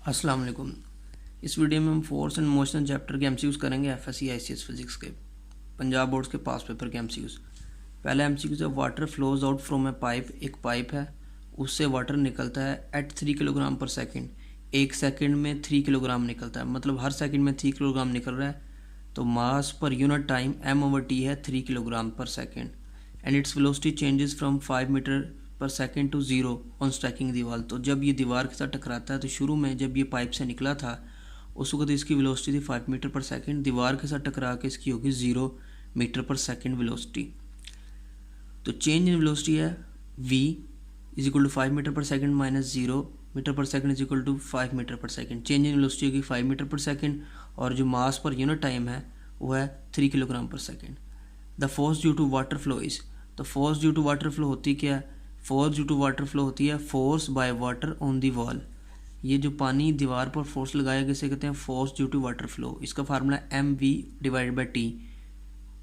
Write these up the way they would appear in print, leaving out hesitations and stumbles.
अस्सलाम वालेकुम। इस वीडियो में हम फोर्स एंड मोशन चैप्टर के एमसीक्यूज करेंगे एफएससी आईसीएस फिजिक्स के पंजाब बोर्ड्स के पास पेपर के एमसीक्यूज। पहला एमसीक्यूज है water flows out from A pipe. एक पाइप है, उससे वाटर निकलता है एट 3 किलोग्राम पर सेकेंड। एक सेकेंड में 3 किलोग्राम निकलता है, मतलब हर सेकेंड में 3 किलोग्राम निकल रहा है। तो मास पर यूनिट टाइम m/t है 3 kilogram per second and its velocity changes from 5 metre पर सेकेंड टू 0 ऑन स्ट्राइकिंग दीवार। तो जब ये दीवार के साथ टकराता है तो शुरू में जब ये पाइप से निकला था उस वक्त इसकी वेलोसिटी थी 5 मीटर पर सेकेंड। दीवार के साथ टकरा के इसकी होगी 0 मीटर पर सेकेंड वेलोसिटी। तो चेंज इन वेलोसिटी है v is equal to 5 metre पर सेकेंड माइनस 0 मीटर पर second is equal to 5 metre पर सेकेंड। चेंज इन वेलोसिटी होगी 5 मीटर पर सेकेंड और जो मास पर यूनिट टाइम है वो है 3 kilogram per second. The force due to water flow is, तो force due to water flow होती क्या है? Force due to water flow होती है force by water on the wall. ये जो पानी दीवार पर फोर्स लगाया गया इसे कहते हैं force due to water flow. इसका formula mv divided by T.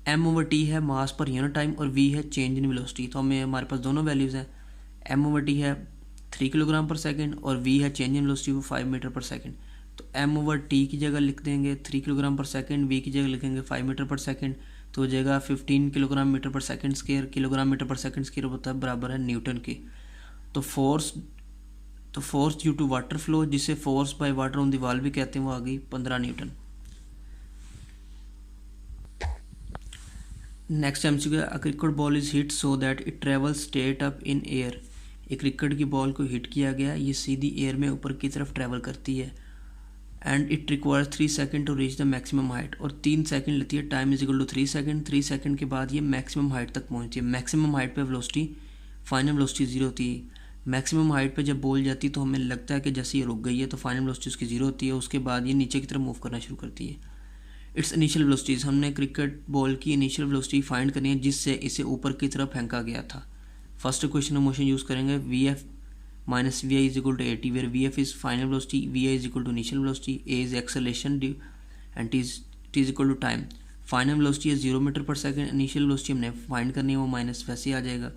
m/t है मास पर यूनिट टाइम और v है चेंज इन वेलोसिटी। तो हमारे पास दोनों वैल्यूज़ हैं। m/t है 3 किलोग्राम पर सेकेंड और v है चेंज इन वेलोसिटी वो 5 मीटर पर सेकेंड। तो m/t की जगह लिख देंगे 3 किलोग्राम पर सेकेंड, v की जगह लिखेंगे 5 मीटर पर सेकेंड। तो हो जाएगा 15 किलोग्राम मीटर पर सेकेंड स्क्वायर। किलोग्राम मीटर पर सेकेंड स्क्वायर होता है बराबर है न्यूटन के। तो force due to water flow जिसे force by water on the wall भी कहते हैं वो आ गई 15 न्यूटन। नेक्स्ट एमसीक्यू है, a cricket ball is hit so that it travel straight up in air. एक क्रिकेट की बॉल को हिट किया गया, ये सीधी एयर में ऊपर की तरफ ट्रेवल करती है and it requires 3 second to reach the maximum height. और 3 सेकेंड लेती है। Time is equal to 3 second. 3 second के बाद ये मैक्सिमम हाइट तक पहुंचती है। मैक्सिमम हाइट पे वेलोसिटी फाइनल वेलोसिटी 0 होती है। मैक्सिमम हाइट पे जब बॉल जाती है तो हमें लगता है कि जैसे ये रुक गई है तो फाइनल वेलोसिटी उसकी 0 होती है। उसके बाद ये नीचे की तरफ मूव करना शुरू करती है। इट्स इनिशियल वेलोसिटीज, हमने क्रिकेट बॉल की इनिशियल वेलोसिटी फाइंड करनी है जिससे इसे ऊपर की तरफ फेंका गया था। First equation of motion use करेंगे Vf minus Vi is equal to at, where Vf is final velocity, Vi is equal to initial velocity, A is acceleration and T is equal to time। Final velocity है 0 metre पर second. Initial velocity हमने find करनी है वो minus वैसे आ जाएगा,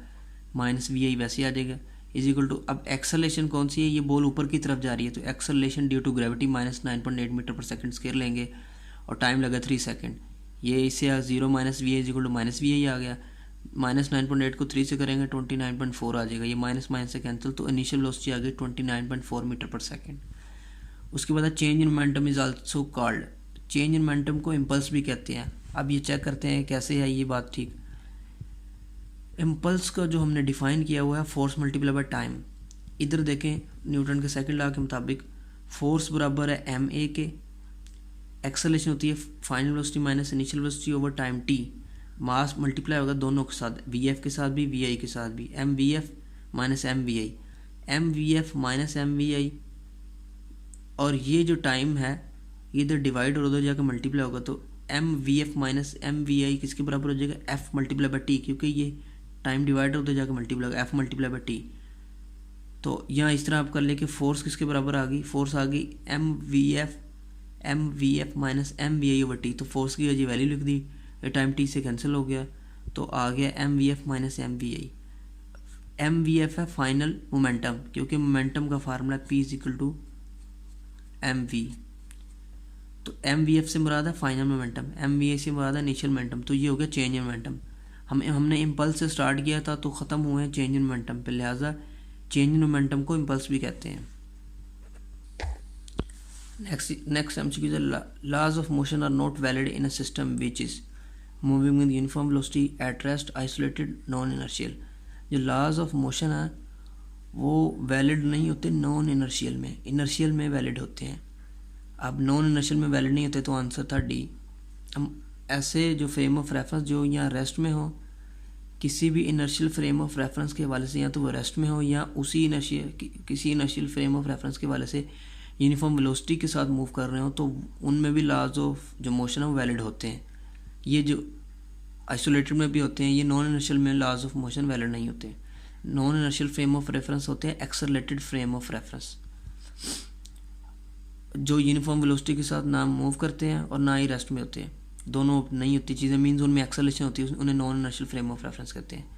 minus Vi वैसे आ जाएगा इज इक्वल टू। अब एक्सेलरेशन कौन सी है? ये बॉल ऊपर की तरफ जा रही है तो acceleration due to gravity minus 9.8 metre पर सेकेंड स्क्वायर लेंगे और टाइम लगा 3 सेकेंड। ये इससे 0 minus Vi is equal to minus Vi आ गया। माइनस 9.8 को 3 से करेंगे 29.4 आ जाएगा। ये माइनस माइनस से कैंसिल, तो इनिशियल वेलोसिटी आ गई 29.4 मीटर पर सेकेंड। उसके बाद change in momentum is also called, change in momentum को इम्पल्स भी कहते हैं। अब ये चेक करते हैं कैसे है ये बात ठीक। इम्पल्स का जो हमने डिफाइन किया हुआ है फोर्स मल्टीप्लाई बाय टाइम। इधर देखें न्यूटन के सेकंड लॉ के मुताबिक फोर्स बराबर है ma के, एक्सेलरेशन होती है final velocity minus initial velocity over time t। मास मल्टीप्लाई होगा दोनों के साथ, Vf के साथ भी Vi के साथ भी, mVf minus mVi, mVf minus mVi। और ये जो टाइम है ये इधर डिवाइड और उधर जाकर मल्टीप्लाई होगा तो mVf माइनस mVi किसके बराबर हो जाएगा? f मल्टीप्लाई बाई टी, क्योंकि ये टाइम डिवाइड उधर जाकर मल्टीप्लाई होगा f मल्टीप्लाई बाई टी। तो यहाँ इस तरह आप कर ले कि फोर्स किसके बराबर आ गई? फोर्स आ गई mVf minus mVi over T. तो फोर्स की वजह वैल्यू लिख दी, टाइम टी से कैंसिल हो गया तो आ गया mVf माइनस mVi। mVf है फाइनल मोमेंटम, क्योंकि मोमेंटम का formula p is equal to mv। तो mVf से मुराद है फाइनल मोमेंटम, mvi से मुराद है इनिशियल मोमेंटम। तो ये हो गया चेंज इन मोमेंटम। हमने इम्पल्स से स्टार्ट किया था तो ख़त्म हुए हैं चेंज इन मोमेंटम पे, लिहाजा चेंज इन मोमेंटम को इम्पल्स भी कहते हैं। Next MCQ, laws of motion are not valid in a system which is moving with uniform velocity at rest isolated non inertial. जो लॉज ऑफ मोशन है वो valid नहीं होते नॉन इनर्शियल में, इनर्शियल में वैलिड होते हैं। अब नॉन इनर्शियल में वैलिड नहीं होते तो आंसर था डी। हम ऐसे जो फ्रेम ऑफ रेफरेंस जो या रेस्ट में हो, किसी भी इनर्शियल फ्रेम ऑफ रेफरेंस के हवाले से या तो वो रेस्ट में हो या उसी किसी इनर्शियल फ्रेम ऑफ रेफरेंस के हवाले से यूनिफॉर्म वेलोसिटी के साथ मूव कर रहे हो तो उनमें भी लॉज ऑफ जो मोशन है वो वैलिड होते हैं। ये जो आइसोलेटेड में भी होते हैं, ये नॉन इनर्शियल में लॉज ऑफ मोशन वैलिड नहीं होते। Non inertial frame of reference होते हैं एक्सेलरेटेड फ्रेम ऑफ रेफरेंस, जो यूनिफॉर्म वेलोसिटी के साथ ना मूव करते हैं और ना ही रेस्ट में होते हैं। दोनों नहीं होती चीज़ें, मीन्स उनमें एक्सेलरेशन होती है, उन्हें non inertial frame of reference कहते हैं।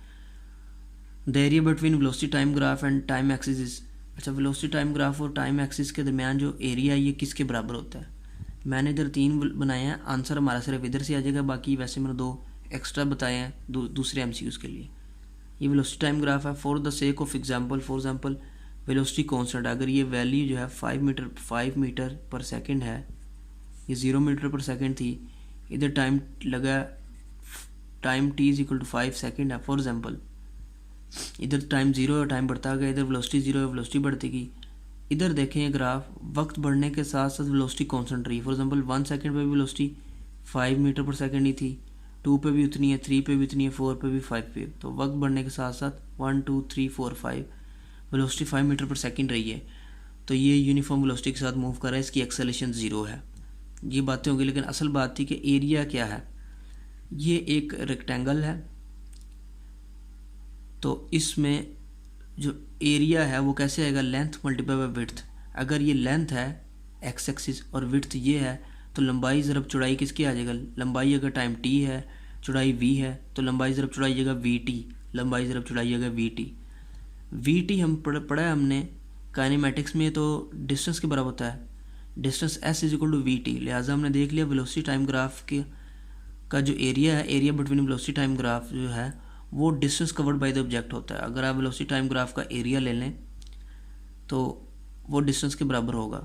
The area between velocity time graph and time axis is अच्छा, वेलोसिटी टाइम ग्राफ और टाइम एक्सिस के दरमियान जो एरिया है ये किसके बराबर होता है? मैंने इधर 3 बनाए हैं, आंसर हमारा सिर्फ इधर से आ जाएगा, बाकी वैसे मैंने 2 एक्स्ट्रा बताए हैं दूसरे एमसीक्यूज़ के लिए। ये वेलोसिटी टाइम ग्राफ है। For the sake of example, for example velocity constant, अगर ये वैल्यू जो है 5 मीटर पर सेकंड है, ये 0 मीटर पर सेकंड थी, इधर टाइम लगा, time t is equal to 5 second है फॉर एग्जांपल, इधर टाइम 0 है, टाइम बढ़ता गया, इधर वेलोसिटी 0 है, वेलोसिटी बढ़ती गई। इधर देखें ये ग्राफ, वक्त बढ़ने के साथ साथ वेलोसिटी कांस्टेंट रही। फॉर एग्जांपल 1 सेकंड पे भी वेलोसिटी 5 मीटर पर सेकंड ही थी, 2 पे भी उतनी है, 3 पे भी उतनी है, 4 पे भी, 5 पे। तो वक्त बढ़ने के साथ साथ 1 2 3 4 5 वेलोसिटी 5 मीटर पर सेकंड रही है। तो ये यूनिफॉर्म वेलोसिटी के साथ मूव कर रहा है, इसकी एक्सेलेरेशन 0 है। ये बातें होंगी, लेकिन असल बात थी कि एरिया क्या है। ये एक रेक्टेंगल है, तो इसमें जो एरिया है वो कैसे आएगा, लेंथ मल्टीप्लाई बाय विड्थ। अगर ये लेंथ है एक्स एक्सिस और विड्थ ये है, तो लंबाई ज़रब चौड़ाई किसकी आ जाएगा, लंबाई अगर टाइम t है, चौड़ाई v है, तो लंबाई ज़रब चौड़ाई आएगा vt, लंबाई ज़रब चौड़ाई आएगा vt। vt हम पढ़ा है हमने काइनेमेटिक्स में, तो डिस्टेंस के बराबर होता है, distance s is equal to vt। लिहाजा हमने देख लिया वेलोसिटी टाइम ग्राफ के का जो एरिया है, area between velocity time graph जो है वो distance covered by the object होता है। अगर आप वेलोसिटी टाइम ग्राफ का एरिया ले लें तो वो डिस्टेंस के बराबर होगा।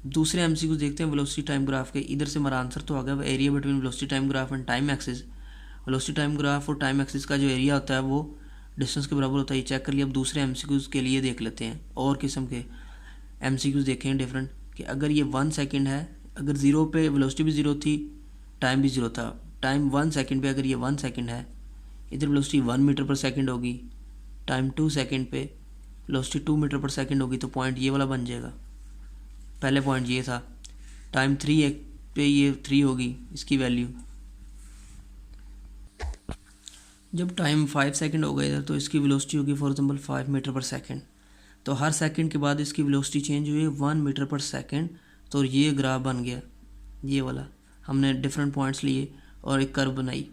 दूसरे एमसीक्यू देखते हैं वेलोसिटी टाइम ग्राफ के। इधर से हमारा आंसर तो आ गया, area between velocity time graph and time axis. Velocity time graph और टाइम एक्सिस का जो एरिया होता है वो डिस्टेंस के बराबर होता है, ये चेक कर लिया। अब दूसरे एमसीक्यूज़ के लिए देख लेते हैं, और किस्म के एमसीक्यूज़ देखें डिफरेंट, कि अगर ये 1 सेकंड है, अगर 0 पे वेलोसिटी भी 0 थी, टाइम भी 0 था, टाइम 1 सेकंड पे अगर ये 1 सेकंड है, इधर वेलोसिटी 1 मीटर पर सेकंड होगी, टाइम 2 सेकंड पे वेलोसिटी 2 मीटर पर सेकंड होगी, तो पॉइंट ये वाला बन जाएगा। पहले पॉइंट ये था, टाइम 3 पे ये 3 होगी इसकी वैल्यू। जब टाइम 5 सेकंड होगा इधर, तो इसकी वेलोसिटी होगी फॉर एग्जांपल 5 मीटर पर सेकंड। तो हर सेकंड के बाद इसकी वेलोसिटी चेंज हुई है 1 मीटर पर सेकंड। तो ये ग्राफ बन गया, ये वाला हमने डिफरेंट पॉइंट्स लिए और एक कर्व बनाई।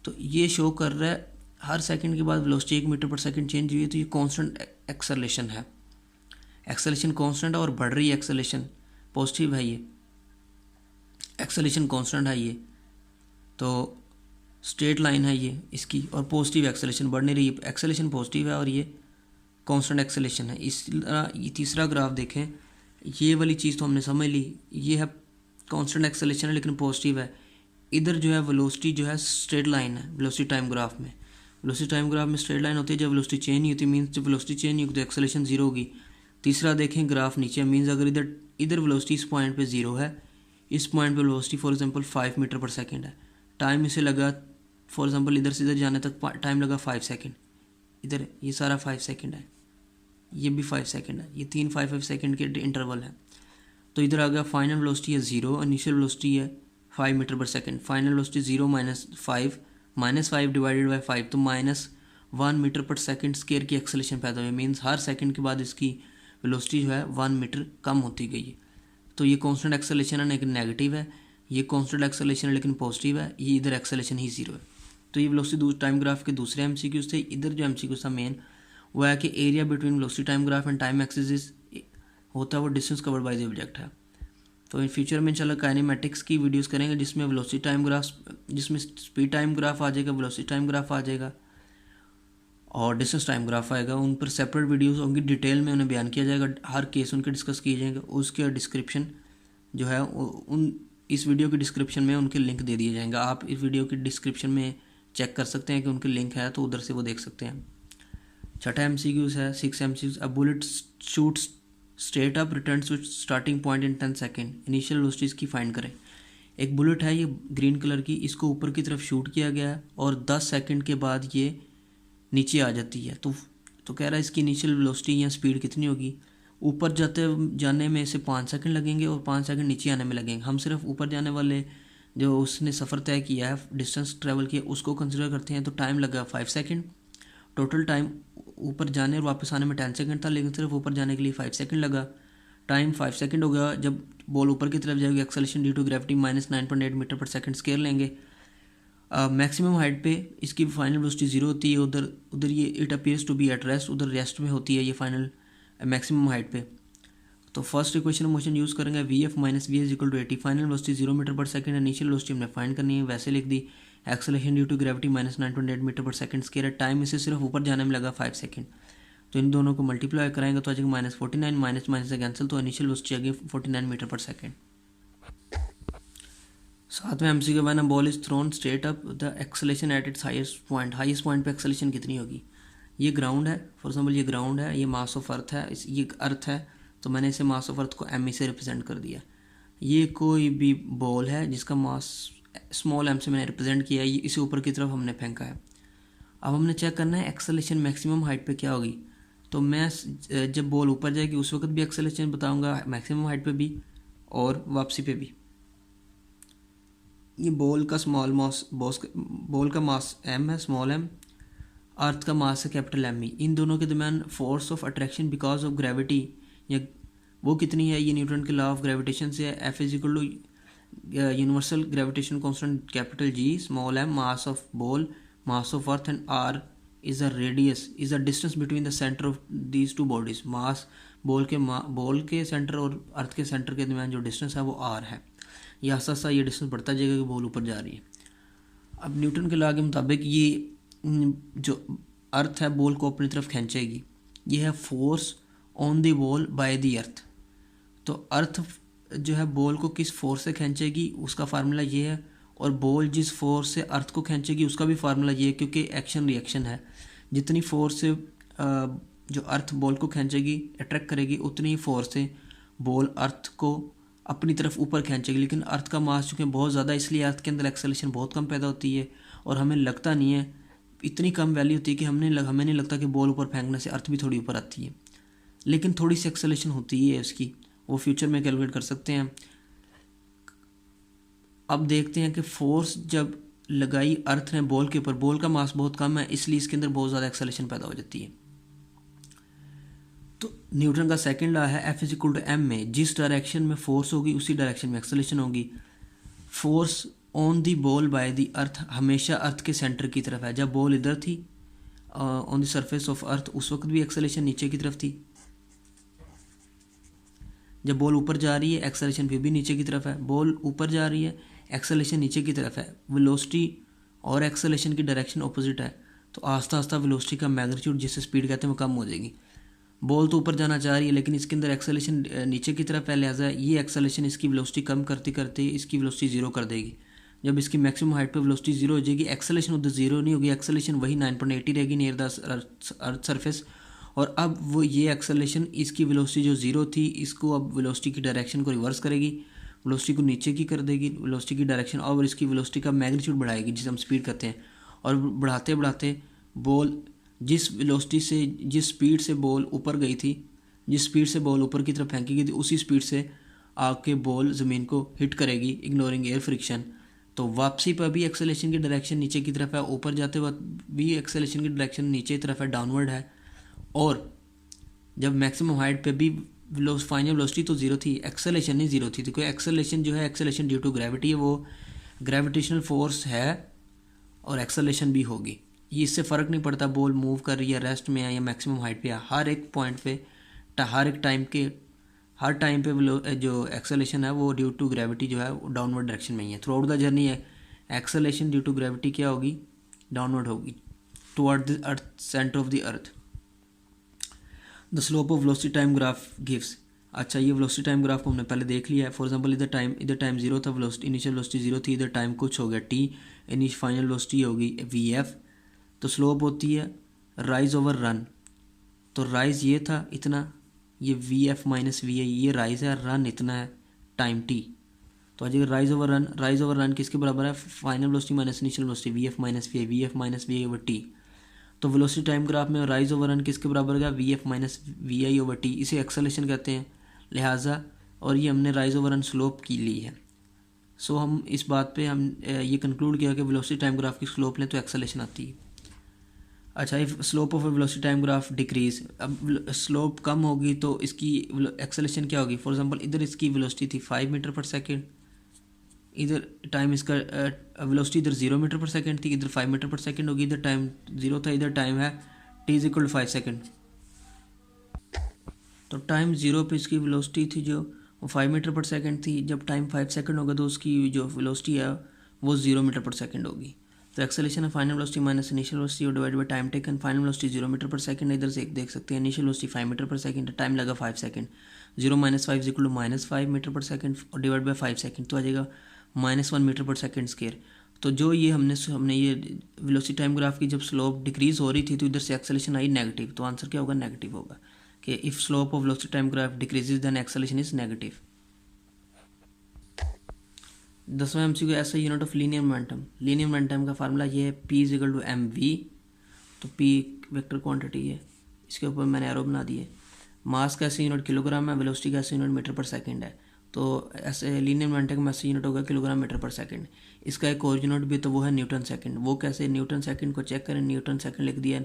तो ये शो कर रहा है हर सेकंड के बाद वेलोसिटी 1 मीटर पर सेकंड चेंज हुई है, तो ये कांस्टेंट एक्सेलरेशन है। एक्सेलरेशन कांस्टेंट है और बढ़ रही है एक्सेलरेशन, पॉजिटिव है, ये एक्सेलरेशन कांस्टेंट है, ये तो स्ट्रेट लाइन है ये इसकी, और पॉजिटिव एक्सेलरेशन बढ़ नहीं रही है, एक्सेलरेशन पॉजिटिव है और ये कांस्टेंट एक्सेलरेशन है। इस ये तीसरा ग्राफ देखें, ये वाली चीज़ तो हमने समझ ली, ये है कांस्टेंट एक्सेलरेशन है लेकिन पॉजिटिव है। इधर जो है वेलोसिटी जो है स्ट्रेट लाइन है वेलोसिटी टाइम ग्राफ में। वेलोसिटी टाइम ग्राफ में स्ट्रेट लाइन होती है, जब वेलोसिटी चेंज नहीं होती मीन्स जब वेलोसिटी चेंज नहीं होगी तो एक्सेलरेशन 0 होगी। तीसरा देखें ग्राफ नीचे, मीन्स अगर इधर वेलोसिटी इस पॉइंट पे 0 है, इस पॉइंट पे वेलोसिटी फॉर एग्जांपल 5 मीटर पर सेकंड है, टाइम इसे लगा फॉर एग्जांपल इधर से इधर जाने तक टाइम लगा 5 सेकंड, इधर ये सारा 5 सेकंड है, ये भी 5 सेकंड है, ये 3-5 सेकंड के इंटरवल है। तो इधर आ गया फाइनल वेलोसिटी है 0, इनिशियल वेलोसिटी है 5 मीटर पर second, final velocity 0 -5 divided by 5, तो -1 मीटर पर सेकंड स्क्वायर की एक्सेलरेशन पैदा हुई। मीन्स हर सेकंड के बाद इसकी वेलोसिटी जो है 1 मीटर कम होती गई है। तो ये कांस्टेंट एक्सेलरेशन है लेकिन नेगेटिव है, ये कांस्टेंट एक्सेलरेशन है लेकिन पॉजिटिव है, ये इधर एक्सेलरेशन ही 0 है। तो ये वेलोसिटी टाइम ग्राफ के दूसरे एमसीक्यूज थे। इधर जो एमसीक्यूज था मेन वो है कि area between velocity time graph and time axis होता है वो distance covered by the object है। तो इन फ्यूचर में इंशाल्लाह काइनेमेटिक्स की वीडियोस करेंगे जिसमें वेलोसिटी टाइम ग्राफ, जिसमें स्पीड टाइम ग्राफ आ जाएगा, वेलोसिटी टाइम ग्राफ आ जाएगा और डिस्टेंस टाइम ग्राफ आएगा। उन पर सेपरेट वीडियोस होंगी, डिटेल में उन्हें बयान किया जाएगा, हर केस उनके डिस्कस किए जाएंगे। उसके डिस्क्रिप्शन जो है उन इस वीडियो के डिस्क्रिप्शन में उनके लिंक दे दिए जाएंगे। आप इस वीडियो के डिस्क्रिप्शन में चेक कर सकते हैं कि उनके लिंक है, तो उधर से वो देख सकते हैं। छठा एमसीक्यूज है 6 MCQs. A bullet shoots straight up returns to starting point in 10 second, initial velocity इसकी फाइंड करें। एक बुलेट है ये ग्रीन कलर की, इसको ऊपर की तरफ शूट किया गया है और 10 सेकंड के बाद ये नीचे आ जाती है। तो कह रहा है इसकी इनिशियल वेलोसिटी या स्पीड कितनी होगी। ऊपर जाने में इसे 5 सेकंड लगेंगे और 5 सेकंड नीचे आने में लगेंगे। हम सिर्फ ऊपर जाने वाले जो उसने सफ़र तय किया है, डिस्टेंस ट्रैवल किया, उसको कंसिडर करते हैं। तो टाइम लगा 5 सेकंड, टोटल टाइम ऊपर जाने और वापस आने में 10 सेकंड था, लेकिन सिर्फ ऊपर जाने के लिए 5 सेकंड लगा। टाइम 5 सेकंड हो गया। जब बॉल ऊपर की तरफ जाएगी, acceleration due to gravity -9.8 metre पर सेकंड स्केयर लेंगे। मैक्सिमम हाइट पे इसकी फाइनल वेलोसिटी 0 होती है। उधर ये it appears to be at rest, उधर रेस्ट में होती है ये फाइनल मैक्सिमम हाइट पे। तो फर्स्ट इक्वेशन मोशन यूज़ करेंगे V F minus V S equal to 80, final velocity 0 metre पर सेकंड, इनिशियल वेलोसिटी हमने फाइंड करनी है, वैसे लिख दी acceleration due to gravity minus 928 metre पर सेकंड स्केयर है, टाइम इसे सिर्फ ऊपर जाने में लगा 5 सेकंड। तो इन दोनों को मल्टीप्लाई कराएंगे तो आ जाएगा -49, माइनस माइनस से कैंसिल, तो इनिशियल वेलोसिटी आ गई 49 मीटर पर सेकंड। साथ में एमसी के बाद ball is throne straight up, the acceleration at its highest point पे एक्सेलरेशन कितनी होगी। ये ग्राउंड है, फॉर एग्जांपल ये ग्राउंड है, ये मास ऑफ अर्थ है, ये अर्थ है, तो मैंने इसे मास ऑफ अर्थ को एम से रिप्रेजेंट कर दिया। ये कोई भी बॉल है जिसका मास स्मॉल एम से मैंने रिप्रेजेंट किया है, ये इसे ऊपर की तरफ हमने फेंका है। अब हमने चेक करना है एक्सेलरेशन मैक्सिमम हाइट पे क्या होगी। तो मैं जब बॉल ऊपर जाएगी उस वक्त भी एक्सेलरेशन बताऊंगा, मैक्सिमम हाइट पे भी और वापसी पे भी। ये बॉल का बॉल का मास एम है, स्मॉल एम, अर्थ का मास है कैपिटल एम ई। इन दोनों के दरमियान force of attraction because of gravity या वो कितनी है, ये न्यूटन के लॉ ऑफ ग्रेविटेशन से है। F is equal to universal gravitation constant capital G, small M, mass of ball, mass of earth, and R is a radius, is a distance between the centre of these two bodies. Mass ball के centre और earth के centre के दरमियान जो distance है वो are है। ये आस्ता आस्ता ये डिस्टेंस बढ़ता जाएगा कि बॉल ऊपर जा रही है। अब न्यूटन के लॉ के मुताबिक ये जो अर्थ है बॉल को अपनी तरफ खींचेगी, ये है force on the ball by the earth. तो अर्थ जो है बॉल को किस फोर्स से खींचेगी उसका फार्मूला ये है, और बॉल जिस फोर्स से अर्थ को खींचेगी उसका भी फार्मूला ये है, क्योंकि एक्शन रिएक्शन है। जितनी फोर्स से जो अर्थ बॉल को खींचेगी, अट्रैक्ट करेगी, उतनी ही फोर्स से बॉल अर्थ को अपनी तरफ ऊपर खींचेगी। लेकिन अर्थ का मास चूँकि बहुत ज़्यादा, इसलिए अर्थ के अंदर एक्सेलरेशन बहुत कम पैदा होती है, और हमें लगता नहीं है, इतनी कम वैल्यू होती है कि हमें नहीं लगता कि बॉल ऊपर फेंकने से अर्थ भी थोड़ी ऊपर आती है। लेकिन थोड़ी सी एक्सेलरेशन होती है उसकी, वो फ्यूचर में कैलकुलेट कर सकते हैं। अब देखते हैं कि फोर्स जब लगाई अर्थ ने बॉल के ऊपर, बॉल का मास बहुत कम है, इसलिए इसके अंदर बहुत ज़्यादा एक्सेलरेशन पैदा हो जाती है। तो न्यूटन का सेकंड लॉ है F is equal to M में जिस डायरेक्शन में फोर्स होगी उसी डायरेक्शन में एक्सेलरेशन होगी। Force on the ball by the earth हमेशा अर्थ के सेंटर की तरफ है। जब बॉल इधर थी on the surface of earth, उस वक्त भी एक्सेलरेशन नीचे की तरफ थी। जब बॉल ऊपर जा रही है एक्सेलरेशन फिर भी नीचे की तरफ है। बॉल ऊपर जा रही है, एक्सेलरेशन नीचे की तरफ है। वेलोसिटी और एक्सेलरेशन की डायरेक्शन ऑपोजिट है, तो आस्ता आस्ता वेलोसिटी का मैग्नीट्यूड जिससे स्पीड कहते हैं वो कम हो जाएगी। बॉल तो ऊपर जाना चाह रही है लेकिन इसके अंदर एक्सेलरेशन नीचे की तरफ है, लिहाजा ये एक्सेलरेशन इसकी वेलोसिटी कम करते करते इसकी वेलोसिटी जीरो कर देगी। जब इसकी मैक्सिमम हाइट पे वेलोसिटी जीरो हो जाएगी, एक्सेलरेशन उधर जीरो नहीं होगी, एक्सेलरेशन वही 9.80 रहेगी नियर द अर्थ सरफेस। और अब वो ये एक्सेलरेशन इसकी वेलोसिटी जो जीरो थी इसको अब वेलोसिटी की डायरेक्शन को रिवर्स करेगी, वेलोसिटी को नीचे की कर देगी वेलोसिटी की डायरेक्शन, और इसकी वेलोसिटी का मैग्नीट्यूड बढ़ाएगी जिसे हम स्पीड कहते हैं। और बढ़ाते बढ़ाते बॉल जिस वेलोसिटी से, जिस स्पीड से बॉल ऊपर गई थी, जिस स्पीड से बॉल ऊपर की तरफ फेंकी गई थी, उसी स्पीड से आके बॉल ज़मीन को हिट करेगी इग्नोरिंग एयर फ्रिक्शन। तो वापसी पर भी एक्सेलरेशन की डायरेक्शन नीचे की तरफ है, ऊपर जाते वक्त भी एक्सेलरेशन की डायरेक्शन नीचे की तरफ है, डाउनवर्ड है। और जब मैक्सिमम हाइट पे भी फाइनल वेलोसिटी तो जीरो थी, एक्सेलरेशन नहीं जीरो थी। तो कोई एक्सेलरेशन जो है, एक्सेलरेशन ड्यू टू ग्रेविटी है, वो ग्रेविटेशनल फोर्स है और एक्सेलरेशन भी होगी। ये इससे फ़र्क नहीं पड़ता बॉल मूव कर रही है, रेस्ट में है या मैक्सिमम हाइट पे है। हर एक पॉइंट पे, हर एक टाइम पे जो एक्सेलरेशन है वो ड्यू टू ग्रेविटी जो है वो डाउनवर्ड डायरेक्शन में ही है। थ्रू आउट द जर्नी है एक्सेलरेशन ड्यू टू ग्रेविटी क्या होगी, डाउनवर्ड होगी toward the earth, centre of the earth. The slope of velocity time graph gives. अच्छा, ये वेलोसिटी टाइम ग्राफ को हमने पहले देख लिया है। फॉर एग्जांपल इधर टाइम जीरो था, वेलोसिटी इनिशियल वेलोसिटी जीरो थी, इधर टाइम कुछ हो गया टी, इनिशियल फाइनल वेलोसिटी होगी वी एफ। तो स्लोप होती है राइज ओवर रन। तो राइज ये था इतना, ये वी एफ माइनस वी आई, ये राइज है, रन इतना है टाइम टी। तो आज राइज ओवर रन किसके बराबर है, final velocity minus initial velocity, V F minus V I over T. तो वेलोसिटी टाइम ग्राफ में राइज ओवर रन किसके बराबर होगा, V F minus V I over T. इसे एक्सेलरेशन कहते हैं लिहाजा, और ये हमने राइज ओवर रन स्लोप की ली है। सो हम इस बात पे हम ये कंक्लूड किया कि वेलोसिटी टाइम ग्राफ की स्लोप लें तो एक्सेलरेशन आती है। अच्छा, if slope of velocity time graph decrease, अब स्लोप कम होगी तो इसकी एक्सेलरेशन क्या होगी। फॉर एग्जांपल इधर इसकी वेलोसिटी थी 5 मीटर पर सेकेंड, इधर टाइम इसका वेलोसिटी इधर 0 मीटर पर सेकेंड थी, इधर 5 मीटर पर सेकेंड होगी। इधर टाइम 0 था, इधर टाइम है t is equal to 5 second. तो टाइम 0 पे इसकी वेलोसिटी थी जो वो 5 मीटर पर सेकंड थी, जब टाइम 5 सेकंड होगा तो उसकी जो वेलोसिटी है वो 0 मीटर पर सेकंड होगी। तो एक्सेलरेशन है final velocity minus initial velocity और divide by time taken. Final velocity 0 metre पर सेकंड, इधर से देख सकते हैं इनिशियल वेलोसिटी 5 मीटर पर सेकंड, टाइम लगा 5 सेकंड। 0 - 5 = -5 मीटर पर सेकंड और डिवाइड बाय 5 सेकंड तो आ जाएगा -1 मीटर पर सेकंड स्क्वायर। तो जो ये हमने ये वेलोसिटी टाइम ग्राफ की जब स्लोप डिक्रीज हो रही थी तो इधर से एक्सेलरेशन आई नेगेटिव, तो आंसर क्या होगा? नेगेटिव होगा कि if slope of velocity time graph decreases then acceleration is negative. 10वां MCQ ऐसा unit of linear momentum. Linear momentum का फार्मूला ये है P = mv। तो P वेक्टर क्वांटिटी है, इसके ऊपर मैंने एरो बना दिए। मास का ऐसे यूनिट किलोग्राम है, वेलोसिटी का ऐसे यूनिट मीटर पर सेकंड है। तो ऐसे लीनियर मोमेंटम का ऐसे यूनिट होगा किलोग्राम मीटर पर सेकंड। इसका एक और यूनिट भी तो वो है न्यूटन सेकंड। वो कैसे? न्यूटन सेकंड को चेक करें, न्यूटन सेकंड लिख दिया।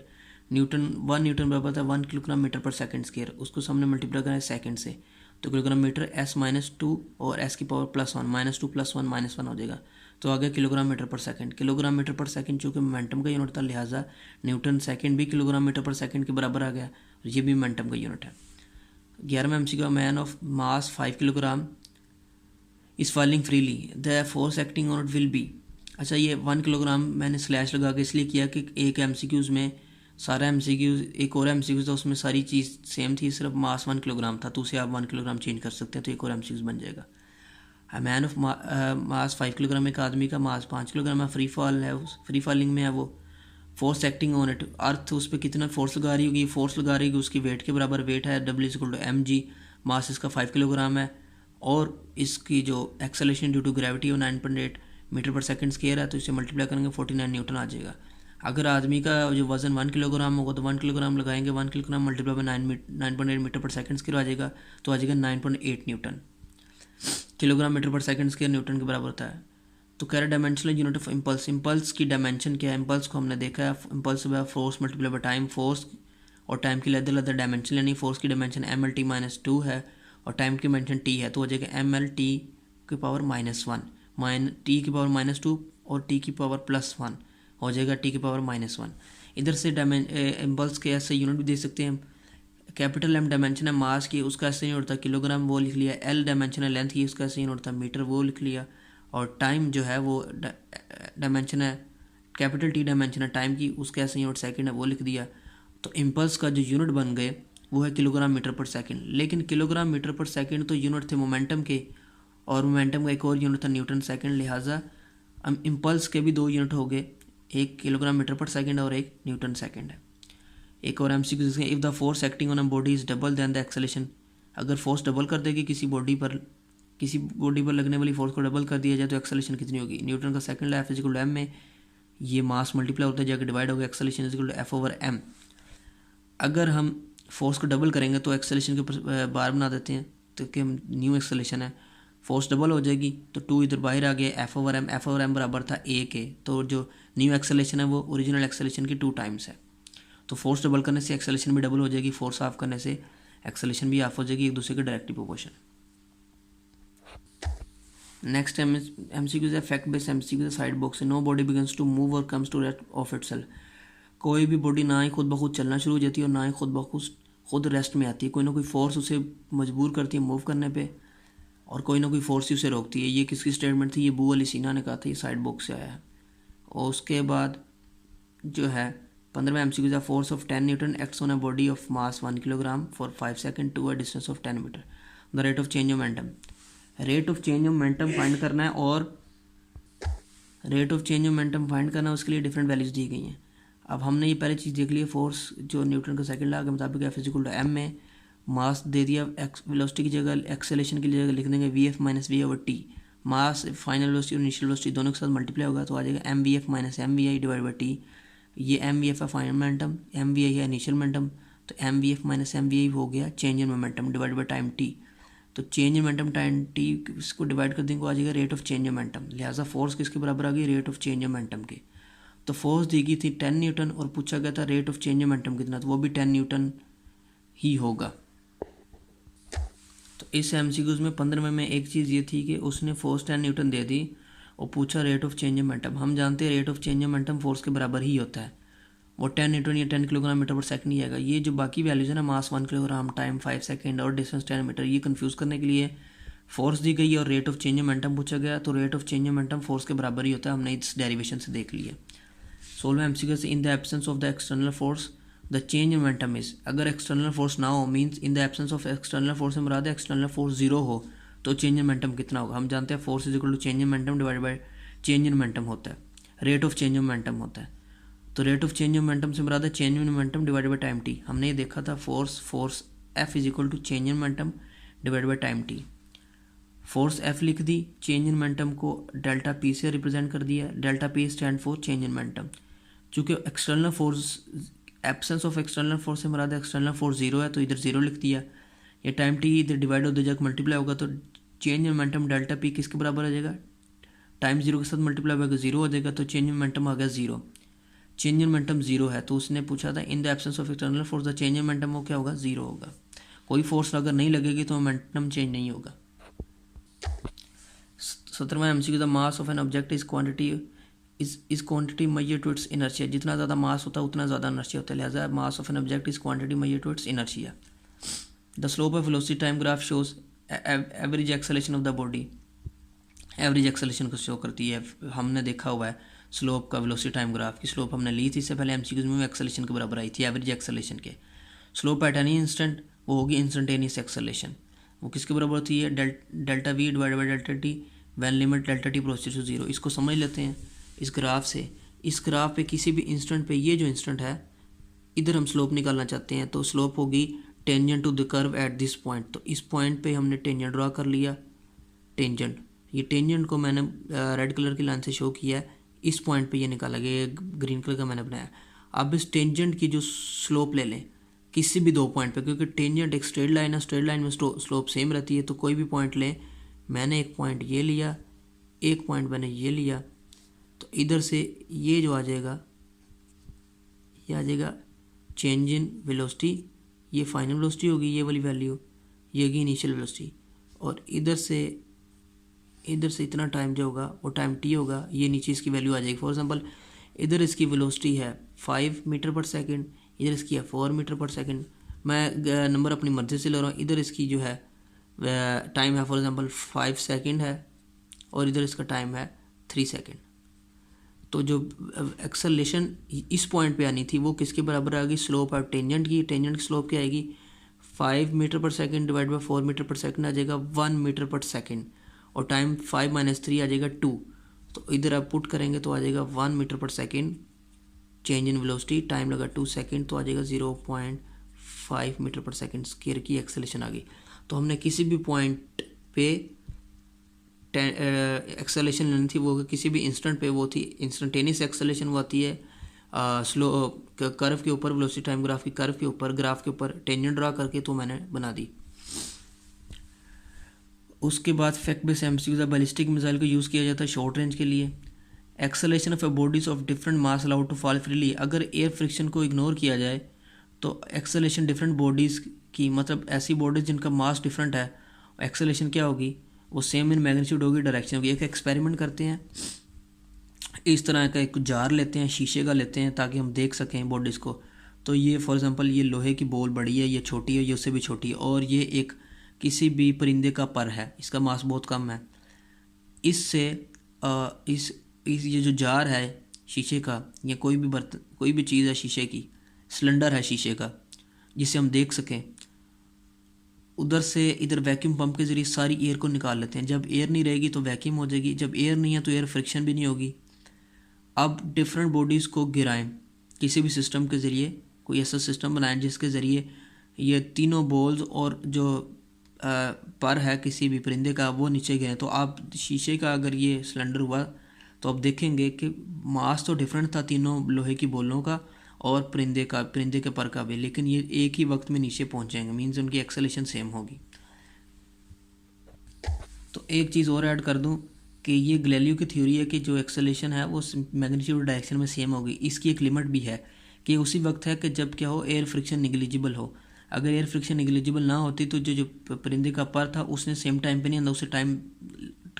न्यूटन 1 न्यूटन बराबर था 1 किलोग्राम मीटर पर सेकंड स्क्वायर, उसको सामने मल्टीप्लाई करें सेकंड से, तो किलोग्राम मीटर S-2 और S की पावर +1 -2 + 1 -1 हो जाएगा। तो आ गया किलोग्राम मीटर पर सेकंड। किलोग्राम मीटर पर सेकंड चूँकि मोमेंटम का यूनिट था लिहाजा न्यूटन सेकंड भी किलोग्राम मीटर पर सेकंड के बराबर आ गया, ये भी मोमेंटम का यूनिट है। 11वां MCQ, man of mass 5 kilogram is falling freely, the force acting on it will be. अच्छा, ये 1 किलोग्राम मैंने स्लैश लगा के इसलिए किया कि एक MCQs में सारा MCQs, एक और MCQs था उसमें सारी चीज़ सेम थी, सिर्फ मास 1 किलोग्राम था, तो उसे आप 1 किलोग्राम चेंज कर सकते हैं तो एक और MCQs बन जाएगा। मैन ऑफ मास 5 किलोग्राम, एक आदमी का मास 5 किलोग्राम है, फ्री फॉल है, फ्री फॉलिंग में है वो। फोर्स एक्टिंग ऑन इट, अर्थ उस पर कितना फोर्स लगा रही होगी? फोर्स लगा रही होगी उसकी वेट के बराबर वेट है, W = mg। मास इसका 5 किलोग्राम है और इसकी जो एक्सेलरेशन ड्यू टू ग्रेविटी वो 9.8 मीटर पर सेकंड स्क्वायर है, तो इसे मल्टीप्लाई करेंगे 49 न्यूटन आ जाएगा। अगर आदमी का जो वजन 1 किलोग्राम होगा तो 1 किलोग्राम लगाएंगे, 1 किलोग्राम मल्टीप्लाई बाय 9.8 मीटर पर सेकंड स्क्वायर आ जाएगा, तो आ जाएगा 9.8 न्यूटन। किलोग्राम मीटर पर सेकंड स्क्वायर न्यूटन के बराबर होता है। तो कह रहा dimensional unit of impulse, impulse की डायमेंशन क्या है? इम्पल्स को हमने देखा है, impulse force multiply by time. Force और टाइम की अलग अलग डायमेंशन लेनी। फोर्स की डायमेंशन mlt - 2 है और टाइम की डायमेंशन t है, तो हो जाएगा mlt की पावर -1 t की पावर -2 और t की पावर +1 हो जाएगा t की पावर -1। इधर से इम्पल्स के ऐसे यूनिट भी दे सकते हैं। कैपिटल M डायमेंशन है मास की, उसका ऐसे यूनिट था किलोग्राम, वो लिख लिया। L डायमेंशन है लेंथ की, उसका ऐसे यूनिट था मीटर, वो लिख लिया। और टाइम जो है वो डायमेंशन है, कैपिटल T डायमेंशन है टाइम की, उसका ऐसे यूनिट सेकंड है, वो लिख दिया। तो इम्पल्स का जो यूनिट बन गए वो है किलोग्राम मीटर पर सेकंड। लेकिन किलोग्राम मीटर पर सेकंड तो यूनिट थे मोमेंटम के, और मोमेंटम का एक और यूनिट था न्यूटन सेकंड, लिहाजा इम्पल्स के भी 2 यूनिट हो गए, एक किलोग्राम मीटर पर सेकंड और एक न्यूटन सेकंड है। एक और MCQ, if the force acting on a body is double then the acceleration. अगर फोर्स डबल कर देगी किसी बॉडी पर लगने वाली फोर्स को डबल कर दिया जाए तो एक्सेलरेशन कितनी होगी? न्यूटन का सेकंड लॉ F = m में ये मास मल्टीप्लाई होता है जाकर डिवाइड होगा, एक्सेलरेशन = F/m। अगर हम फोर्स को डबल करेंगे तो एक्सेलरेशन के ऊपर बार बना देते हैं, तो कि हम न्यू एक्सेलरेशन है, फोर्स डबल हो जाएगी तो 2 इधर बाहर आ गया, F/m बराबर था a के, तो जो न्यू एक्सेलरेशन है वो ओरिजिनल एक्सेलरेशन की 2 टाइम्स है। तो फोर्स डबल करने से एक्सेलरेशन भी डबल हो जाएगी, फोर्स ऑफ करने से एक्सेलरेशन भी ऑफ हो जाएगी, एक दूसरे के डायरेक्टली प्रोपोर्शन। नेक्स्ट MCQ है fact based MCQ, side box है। No body begins to move और comes to rest of itself. कोई भी बॉडी ना ही खुद ब खुद चलना शुरू हो जाती है और ना ही खुद रेस्ट में आती है, कोई ना कोई फोर्स उसे मजबूर करती है मूव करने पे और कोई ना कोई फोर्स ही उसे रोकती है। ये किसकी स्टेटमेंट थी? ये अबू अली सीना ने कहा था, ये साइड बॉक्स से आया है। और उसके बाद जो है 15वां MCQ है force of 10 newton acts on a body of mass 1 kilogram for 5 second to a distance of 10 metre. The rate of change of momentum, rate of change of momentum find करना है, और rate of change of momentum find करना है, उसके लिए different values दी गई हैं। अब हमने ये पहले चीज़ देख ली है, फोर्स जो न्यूटन का सेकंड लॉ के मुताबिक F = m में मास दे दिया, वेलोसिटी की जगह एक्सेलरेशन की जगह लिख देंगे VF - V/T। मास फाइनल वेलोसिटी और इनिशियल वेलोसिटी दोनों के साथ मल्टीप्लाई होगा तो आ जाएगा mvf - mvi / t। ये mvf है फाइनल मोमेंटम, mvi है इनिशियल मोमेंटम, तो mvf - mvi हो गया change in momentum divide by time t। तो change in momentum time t इसको डिवाइड कर देंगे, आ जाएगा rate of change in momentum. लिहाजा फोर्स किसके बराबर आ गई? Rate of change in momentum के। तो फोर्स दी गई थी 10 न्यूटन और पूछा गया था rate of change in momentum कितना, तो वो भी 10 न्यूटन ही होगा। तो इस MCQs में 15वें में एक चीज़ ये थी कि उसने फोर्स 10 न्यूटन दे दी और पूछा rate of change in momentum. हम जानते हैं rate of change in momentum force के बराबर ही होता है, वो 10 न्यूटन या 10 किलोग्राम मीटर पर सेकंड ही आएगा। ये जो बाकी वैल्यूज़ है ना, मास 1 किलोग्राम, टाइम 5 सेकंड और डिस्टेंस 10 मीटर, ये कंफ्यूज करने के लिए फोर्स दी गई है और रेट ऑफ चेंज मोमेंटम पूछा गया। तो rate of change momentum force के बराबर ही होता है, हमने इस डेरिवेशन से देख लिया। Solve MCQ in the absence of the external force the change momentum is, अगर एक्सटर्नल फोर्स ना हो means in the absence of external force से मुराद है एक्सटर्नल फोर्स जीरो हो, तो चेंज मोमेंटम कितना होगा। हम जानते हैं force is equal to change momentum divide by change momentum होता है, रेट ऑफ चेंज मोमेंटम होता है। तो रेट ऑफ चेंज मोमेंटम से मुराद है change momentum divide by time T. हमने ये देखा था force F is equal to change momentum divide by time T. Force F लिख दी, चेंज मोमेंटम को डेल्टा पी से रिप्रेजेंट कर दिया, delta P stand for change momentum. चूँकि external force, absence of external force से मुराद एक्सटर्नल फोर्स जीरो है, तो इधर जीरो लिख दिया। ये टाइम टी इधर डिवाइड हो जाएगा, मल्टीप्लाई होगा, तो चेंज मोमेंटम डेल्टा पी किसके बराबर आ जाएगा, टाइम जीरो के साथ मल्टीप्लाई होगा, जीरो हो जाएगा, तो चेंज मोमेंटम आ गया जीरो। चेंज मोमेंटम जीरो है, तो उसने पूछा था in the absence of external force the change momentum वो क्या होगा, जीरो होगा। कोई फोर्स अगर नहीं लगेगी तो मोमेंटम चेंज नहीं होगा। 17वां MCQ, the mass of an object is quantity is quantity measure to its inertia. जितना ज़्यादा मास होता है उतना ज़्यादा इनर्शिया होता है, लिहाजा mass of an object is quantity measure to its inertia. The slope of velocity time graph shows average acceleration of the body, average acceleration को शो करती है। हमने देखा हुआ है स्लोप का, वेलोसिटी टाइम ग्राफ की स्लोप हमने ली थी इससे पहले एमसीक्यूज में, एक्सेलेरेशन के बराबर आई थी एवरेज एक्सेलेरेशन के। स्लोप एट एनी इंस्टेंट वो होगी इंस्टेंटेनियस एक्सेलेरेशन, वो किसके बराबर होती है, delta V divide by delta T when limit delta T proceed to zero. इसको समझ लेते हैं इस ग्राफ से। इस ग्राफ पे किसी भी इंस्टेंट पे, ये जो इंस्टेंट है इधर हम स्लोप निकालना चाहते हैं, तो स्लोप होगी tangent to the curve at this point. तो इस पॉइंट पे हमने टेंजेंट ड्रा कर लिया, टेंजेंट, ये टेंजेंट को मैंने रेड कलर की लाइन से शो किया है, इस पॉइंट पे ये निकाला गया, ग्रीन कलर का मैंने बनाया। अब इस टेंजेंट की जो स्लोप ले लें किसी भी दो पॉइंट पे, क्योंकि टेंजेंट एक स्ट्रेट लाइन है, स्ट्रेट लाइन में स्लोप सेम रहती है, तो कोई भी पॉइंट लें। मैंने एक पॉइंट ये लिया, एक पॉइंट मैंने ये लिया, तो इधर से ये जो आ जाएगा, ये आ जाएगा चेंज इन वेलोसिटी, ये फाइनल वेलोसिटी होगी, ये वाली वैल्यू, ये होगी इनिशियल वेलोसिटी, और इधर से इतना टाइम जो होगा वो टाइम टी होगा, ये नीचे इसकी वैल्यू आ जाएगी। फॉर एग्जांपल इधर इसकी वेलोसिटी है 5 मीटर पर सेकंड, इधर इसकी है 4 मीटर पर सेकंड। मैं नंबर अपनी मर्जी से ले रहा हूँ। इधर इसकी जो है टाइम है फॉर एग्जांपल 5 सेकंड है, और इधर इसका टाइम है 3 सेकंड। तो जो एक्सेलरेशन इस पॉइंट पे आनी थी वो किसके बराबर आ गई, स्लोप है टेंजेंट की। टेंजेंट की स्लोप क्या आएगी, 5 मीटर पर सेकंड डिवाइड बाई 4 मीटर पर सेकंड आ जाएगा 1 मीटर पर सेकंड, और टाइम 5 - 3 आ जाएगा 2। तो इधर आप पुट करेंगे तो आ जाएगा 1 मीटर पर second change in velocity, time लगा 2 सेकंड, तो आ जाएगा 0.5 मीटर पर सेकंड स्क्वायर की एक्सेलरेशन आ गई। तो हमने किसी भी पॉइंट पे एक्सेलरेशन लेनी थी, वो किसी भी इंस्टेंट पे वो थी इंस्टेंटेनियस एक्सेलरेशन, वो आती है स्लो कर्व के ऊपर, वेलोसिटी टाइम ग्राफ की कर्व के ऊपर, ग्राफ के ऊपर टेंजेंट ड्रा करके तो मैंने बना दी। उसके बाद fact base MCQ, ballistic missile को यूज़ किया जाता है शॉर्ट रेंज के लिए। Acceleration of a bodies of different mass allowed to fall freely, अगर एयर फ्रिक्शन को इग्नोर किया जाए तो एक्सेलरेशन डिफरेंट बॉडीज़ की, मतलब ऐसी बॉडीज़ जिनका मास डिफरेंट है, एक्सेलरेशन क्या होगी, वो सेम इन मैग्नीट्यूड होगी, डायरेक्शन होगी। एक एक्सपेरिमेंट करते हैं, इस तरह का एक जार लेते हैं, शीशे का लेते हैं, ताकि हम देख सकें बॉडीज़ को। तो ये फॉर एग्जांपल ये लोहे की बॉल बड़ी है, ये छोटी है, ये उससे भी छोटी है, और ये एक किसी भी परिंदे का पर है, इसका मास बहुत कम है। इससे इस ये जो जार है शीशे का, या कोई भी बर्तन, कोई भी चीज़ है शीशे की, सिलेंडर है शीशे का, जिसे हम देख सकें, उधर से इधर वैक्यूम पंप के ज़रिए सारी एयर को निकाल लेते हैं। जब एयर नहीं रहेगी तो वैक्यूम हो जाएगी, जब एयर नहीं है तो एयर फ्रिक्शन भी नहीं होगी। अब डिफरेंट बॉडीज़ को गिराएं किसी भी सिस्टम के ज़रिए, कोई ऐसा सिस्टम बनाएं जिसके ज़रिए ये तीनों बॉल्स और जो पर है किसी भी परिंदे का वो नीचे गिरे। तो आप शीशे का अगर ये सिलेंडर हुआ तो आप देखेंगे कि मास तो डिफरेंट था तीनों लोहे की बॉलों का और परिंदे के पर का भी, लेकिन ये एक ही वक्त में नीचे पहुंचेंगे, मीन्स उनकी एक्सेलरेशन सेम होगी। तो एक चीज़ और ऐड कर दूं कि ये गैलीलियो की थ्योरी है कि जो एक्सेलरेशन है वो मैग्नीट्यूड डायरेक्शन में सेम होगी। इसकी एक लिमिट भी है कि उसी वक्त है कि जब क्या हो, एयर फ्रिक्शन निगलिजिबल हो। अगर एयर फ्रिक्शन निगलिजिबल ना होती तो जो परिंदे का पर था उसने सेम टाइम पे नहीं आना, उसे टाइम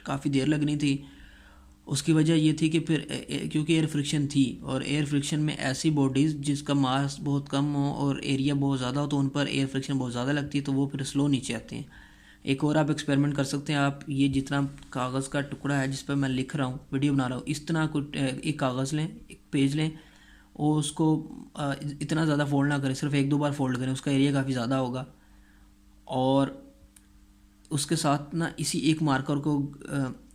काफ़ी देर लगनी थी, उसकी वजह ये थी कि फिर क्योंकि एयर फ्रिक्शन थी, और एयर फ्रिक्शन में ऐसी बॉडीज़ जिसका मास बहुत कम हो और एरिया बहुत ज़्यादा हो तो उन पर एयर फ्रिक्शन बहुत ज़्यादा लगती है, तो वो फिर स्लो नीचे आते हैं। एक और आप एक्सपेरिमेंट कर सकते हैं। आप ये जितना कागज़ का टुकड़ा है जिस पर मैं लिख रहा हूँ, वीडियो बना रहा हूँ, इस तरह कुछ एक कागज़ लें, एक पेज लें, और उसको इतना ज़्यादा फोल्ड ना करें, सिर्फ 1-2 बार फोल्ड करें, उसका एरिया काफ़ी ज़्यादा होगा। और उसके साथ ना इसी एक मार्कर को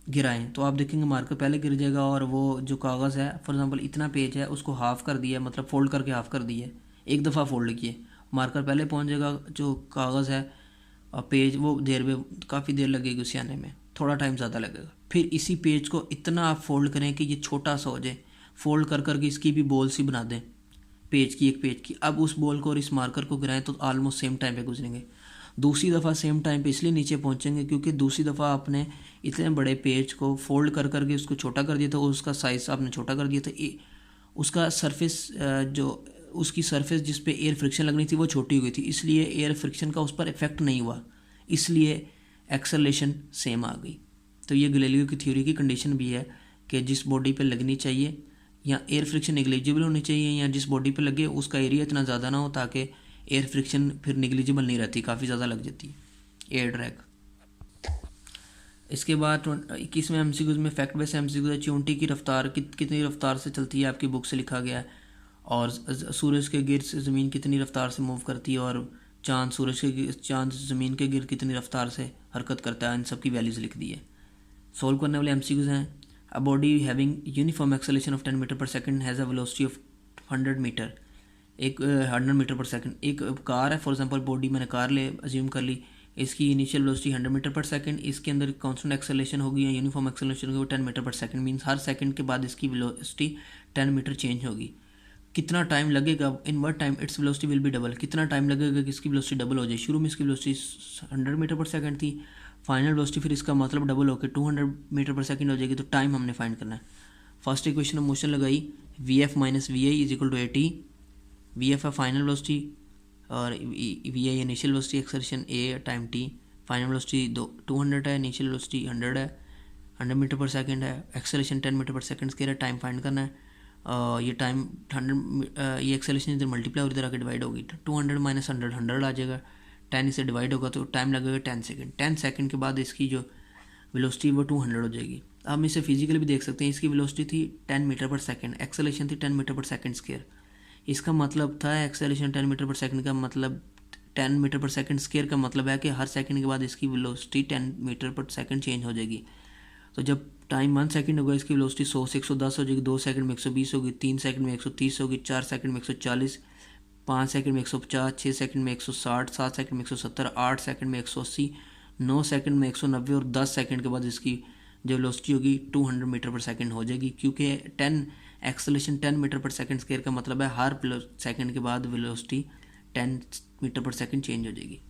गिराएं, तो आप देखेंगे मार्कर पहले गिर जाएगा, और वो जो कागज़ है, फॉर एग्जांपल इतना पेज है, उसको हाफ़ कर दिया, मतलब फ़ोल्ड करके हाफ़ कर दिया, एक दफ़ा फ़ोल्ड किए, मार्कर पहले पहुंच जाएगा, जो कागज़ है और पेज वो देर में काफ़ी देर लगेगी उसे आने में, थोड़ा टाइम ज़्यादा लगेगा। फिर इसी पेज को इतना आप फोल्ड करें कि ये छोटा सा हो जाए, फोल्ड कर करके इसकी भी बॉल सी बना दें, पेज की, एक पेज की। अब उस बॉल को और इस मार्कर को गिराएं तो ऑलमोस्ट सेम टाइम पे गुजरेंगे। दूसरी दफ़ा सेम टाइम पे इसलिए नीचे पहुंचेंगे क्योंकि दूसरी दफ़ा आपने इतने बड़े पेज को फोल्ड कर करके उसको छोटा कर दिया था, उसका साइज़ आपने छोटा कर दिया था, उसका सरफेस जो उसकी सरफेस जिस पे एयर फ्रिक्शन लगनी थी वो छोटी हुई थी, इसलिए एयर फ्रिक्शन का उस पर इफेक्ट नहीं हुआ, इसलिए एक्सेलरेशन सेम आ गई। तो ये गैलीलियो की थ्योरी की कंडीशन भी है कि जिस बॉडी पे लगनी चाहिए या एयर फ्रिक्शन निगलिजिबल होनी चाहिए, या जिस बॉडी पे लगे उसका एरिया इतना ज़्यादा ना हो ताकि एयर फ्रिक्शन फिर निगलिजिबल नहीं रहती, काफ़ी ज़्यादा लग जाती है, एयर ड्रैग। इसके बाद 21वें एमसीक्यूज में फैक्ट बेस एमसीक्यूज है, चींटी की रफ्तार कितनी रफ्तार से चलती है, आपकी बुक से लिखा गया है। और सूरज के गिर्द से ज़मीन कितनी रफ्तार से मूव करती है, और चांद ज़मीन के गिर्द कितनी रफ्तार से हरकत करता है, इन सब की वैल्यूज़ लिख दी है। सॉल्व करने वाले एमसीक्यूज हैं। A body having uniform acceleration of 10 metre पर second has a velocity of 100 metre, एक 100 मीटर पर सेकंड। एक कार है, फॉर एग्जांपल बॉडी मैंने कार ले अज्यूम कर ली, इसकी इनिशियल वेलोसिटी 100 मीटर पर सेकंड, इसके अंदर कांस्टेंट एक्सेलरेशन होगी या यूनिफॉर्म एक्सेलरेशन होगी 10 मीटर पर सेकंड, मींस हर सेकंड के बाद इसकी वेलोसिटी 10 मीटर चेंज होगी। कितना टाइम लगेगा, in what time its velocity will be double, कितना टाइम लगेगा कि इसकी वेलोसिटी डबल हो जाए। शुरू में इसकी वेलोसिटी 100 मीटर पर सेकंड थी, फाइनल वेलोसिटी फिर इसका मतलब डबल होकर 200 मीटर पर सेकंड हो जाएगी, तो टाइम हमने फाइंड करना है। फर्स्ट इक्वेशन में मोशन लगाई, V F minus V I is equal to A T, V F है फाइनल वेलोसिटी और V I initial velocity, acceleration A time T, final velocity 200 है, इनिशियल वेलोसिटी 100 है, 100 metre पर second है, acceleration 10 metre पर second square है, time find करना है। ये टाइम 100, ये एक्सेलरेशन इधर मल्टीप्लाई और इधर आके डिवाइड होगी, 200 माइनस 100 100 आ जाएगा, 10 इसे डिवाइड होगा तो टाइम लगेगा 10 सेकंड। 10 सेकंड के बाद इसकी जो वेलोसिटी वो 200 हो जाएगी। हम इसे फिजिकली भी देख सकते हैं, इसकी वेलोसिटी थी 10 मीटर पर सेकंड, एक्सेलरेशन थी 10 मीटर पर सेकंड स्क्वायर। इसका मतलब था एक्सेलरेशन 10 मीटर पर सेकंड का मतलब 10 मीटर पर सेकंड स्क्वायर का मतलब है कि हर सेकंड के बाद इसकी वेलोसिटी 10 मीटर पर सेकंड चेंज हो जाएगी। तो जब टाइम 1 सेकंड होगा इसकी वेलोसिटी 100 से 110 हो जाएगी, 2 सेकंड में 120 होगी, 3 सेकंड में 130 होगी, 4 सेकंड में 140, 5 सेकंड में 150, 6 सेकंड में 160, 7 सेकंड में 170, 8 सेकंड में 180, 9 सेकंड में 190 और 10 सेकंड के बाद इसकी जो वेलोसिटी होगी 200 मीटर पर सेकंड हो जाएगी, क्योंकि 10 एक्सेलरेशन 10 मीटर पर सेकंड स्क्वायर का मतलब है हर सेकंड के बाद वेलोसिटी 10 मीटर पर सेकंड चेंज हो जाएगी।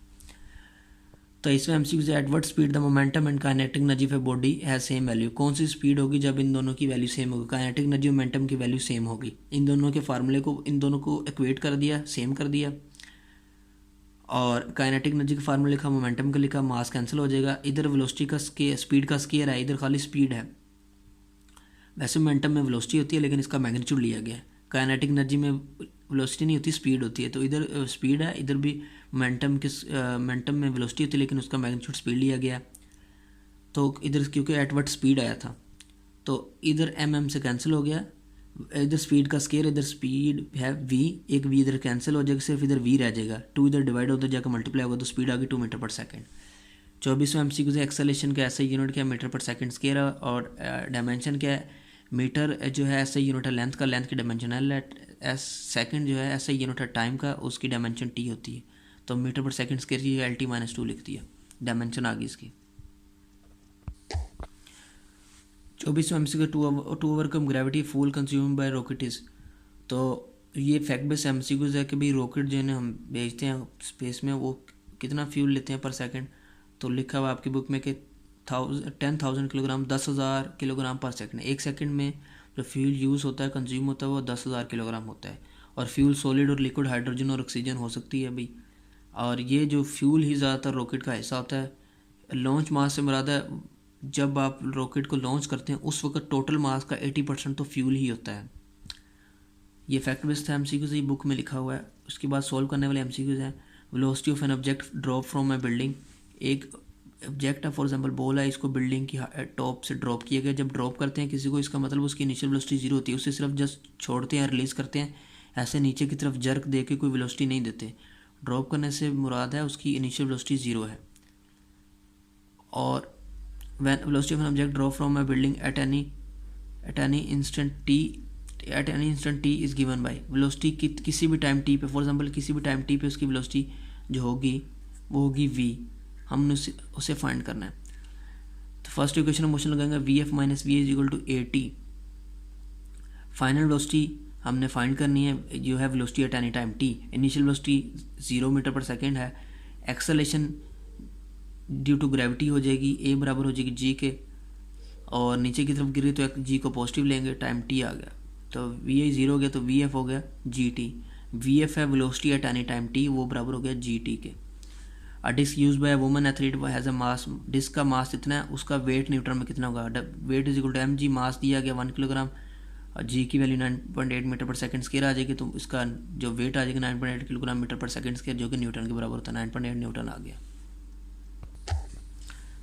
तो इसमें MCQ Edward speed the momentum and kinetic energy of body has same value, कौन सी स्पीड होगी जब इन दोनों की वैल्यू सेम होगी, काइनेटिक एनर्जी मोमेंटम की वैल्यू सेम होगी। इन दोनों के फार्मूले को, इन दोनों को इक्वेट कर दिया, सेम कर दिया, और काइनेटिक एनर्जी का फार्मूला लिखा, मोमेंटम का लिखा, मास कैंसिल हो जाएगा। इधर वेलोसिटी का स्पीड का स्केयर है, इधर खाली स्पीड है। वैसे मोमेंटम में वेलोसिटी होती है लेकिन इसका मैग्नीट्यूड लिया गया है, काइनेटिक एनर्जी में वेलोसिटी नहीं होती, स्पीड होती है। तो इधर स्पीड है, इधर भी मोमेंटम में वेलोसिटी होती है लेकिन उसका मैग्नीट्यूड स्पीड लिया गया। तो इधर क्योंकि एट व्हाट स्पीड आया था तो इधर एम से कैंसिल हो गया, इधर स्पीड का स्केयर, इधर स्पीड है वी, एक वी इधर कैंसिल हो जाएगा, सिर्फ इधर वी रह जाएगा, 2 इधर डिवाइड होता जाकर मल्टीप्लाई होगा तो स्पीड आ गई 2 मीटर पर सेकंड। 24वें एमसीक्यू से एक्सेलरेशन का ऐसा यूनिट क्या है, मीटर पर सेकंड स्क्वायर है, और डायमेंशन क्या है, मीटर जो है ऐसा यूनिट है लेंथ का, लेंथ की डायमेंशन एल है, एस सेकंड जो है ऐसा यूनिट है टाइम का, उसकी डायमेंशन टी होती है। तो मीटर पर सेकंड स्क्वायर की एल टी माइनस 2 लिख दिया, डायमेंशन आ गई इसकी। 24वें MCQ to overcome gravity fuel consume by rocket. तो ये फैक्ट बेस एमसीक्यूज है कि भाई रॉकेट जो है हम भेजते हैं स्पेस में वो कितना फ्यूल लेते हैं पर सेकंड। तो लिखा हुआ आपकी बुक में कि 10,000 किलोग्राम, 10,000 किलोग्राम पर सेकंड। एक सेकंड में जो फ्यूल यूज़ होता है, कंज्यूम होता है, वो 10,000 किलोग्राम होता है। और फ्यूल सॉलिड और लिक्विड, हाइड्रोजन और ऑक्सीजन हो सकती है भाई। और ये जो फ्यूल ही ज़्यादातर रॉकेट का हिस्सा होता है। लॉन्च मास से मुराद है जब आप रॉकेट को लॉन्च करते हैं उस वक्त टोटल मास का 80% तो फ्यूल ही होता है। ये फैक्ट बेस्ड है एमसीक्यूज, ये बुक में लिखा हुआ है। उसके बाद सॉल्व करने वाले एमसीक्यूज हैं। Velocity of an object drop from A building, एक ऑब्जेक्ट है फॉर एग्जांपल बॉल है, इसको बिल्डिंग की टॉप से ड्रॉप किया गया। जब ड्रॉप करते हैं किसी को, इसका मतलब उसकी इनिशियल वेलोसिटी जीरो होती है, उसे सिर्फ जस्ट छोड़ते हैं, रिलीज़ करते हैं, ऐसे नीचे की तरफ जर्क दे के कोई वेलोसिटी नहीं देते। ड्रॉप करने से मुराद है उसकी इनिशियल वेलोसिटी जीरो है। और when velocity of an object drop from A building at any instant T is given by, velocity किसी भी टाइम टी पे, फॉर एग्जांपल किसी भी टाइम टी पे उसकी वेलोसिटी जो होगी वो होगी v, हमने उसे फाइंड करना है। तो फर्स्ट इक्वेशन में मोशन लगाएंगे V F minus V is equal to A T. Final velocity हमने फाइंड करनी है, जो है velocity at any time T. Initial velocity 0 metre पर सेकेंड है। एक्सेलेरेशन ड्यू टू ग्रेविटी हो जाएगी, ए बराबर हो जाएगी जी के, और नीचे की तरफ गिरी तो जी को पॉजिटिव लेंगे, टाइम टी आ गया, तो वी आई 0 हो गया, तो वी एफ हो गया जी टी। वी एफ है velocity at any time T, वो बराबर हो गया जी टी के। A disc use by woman athlete has a mass, disc का मास इतना है, उसका वेट न्यूटन में कितना होगा, weight is equal to M G, mass दिया गया 1 किलोग्राम, और जी की वैल्यू 9.8 मीटर पर सेकंड स्क्वायर आ जाएगी, तो इसका जो वेट आ जाएगा 9.8 किलोग्राम मीटर पर सेकंड स्क्वायर, जो कि न्यूटन के बराबर होता है, 9.8 न्यूटन आ गया।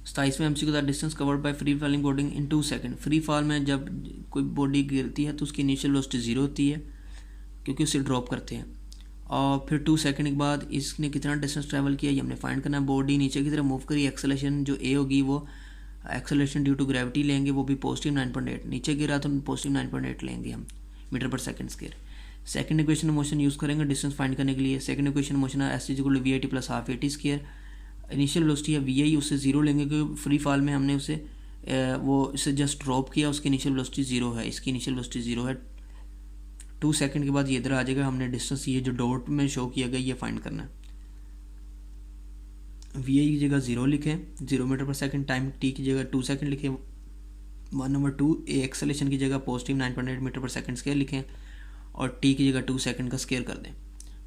27वें MCQ the distance covered by free falling body in 2 second. Free fall में जब कोई बॉडी गिरती है तो उसकी इनिशियल वेलोसिटी 0 होती है क्योंकि उसे ड्रॉप करते हैं, और फिर 2 सेकंड के बाद इसने कितना डिस्टेंस ट्रैवल किया ये हमने फाइंड करना है। बॉडी नीचे की तरफ मूव करी, एक्सेलरेशन जो ए होगी वो एक्सेलरेशन ड्यू टू ग्रेविटी लेंगे, वो भी पॉजिटिव 9.8, नीचे गिरा तो पॉजिटिव 9.8 लेंगे हम मीटर पर second square. Second equation motion use करेंगे डिस्टेंस फाइंड करने के लिए। सेकंड इक्वेशन मोशन है S is equal to V I T plus half A T square. Initial velocity है वी आई, उससे 0 लेंगे क्योंकि फ्री फॉल में हमने उसे इसे जस्ट ड्रॉप किया, उसकी इनिशियल वेलोसिटी 0 है, इसकी इनिशियल वेलोसिटी 0 है। 2 सेकंड के बाद ये इधर आ जाएगा, हमने डिस्टेंस ये जो डॉट में शो किया गया ये फाइंड करना है। वी आई की जगह 0 लिखें, 0 मीटर पर सेकंड, टाइम टी की जगह 2 सेकंड लिखें, 1/2 एक्सेलेरेशन की जगह पॉजिटिव 9.8 मीटर पर सेकंड स्क्वायर लिखें, और टी की जगह 2 सेकंड का स्क्वायर कर दें।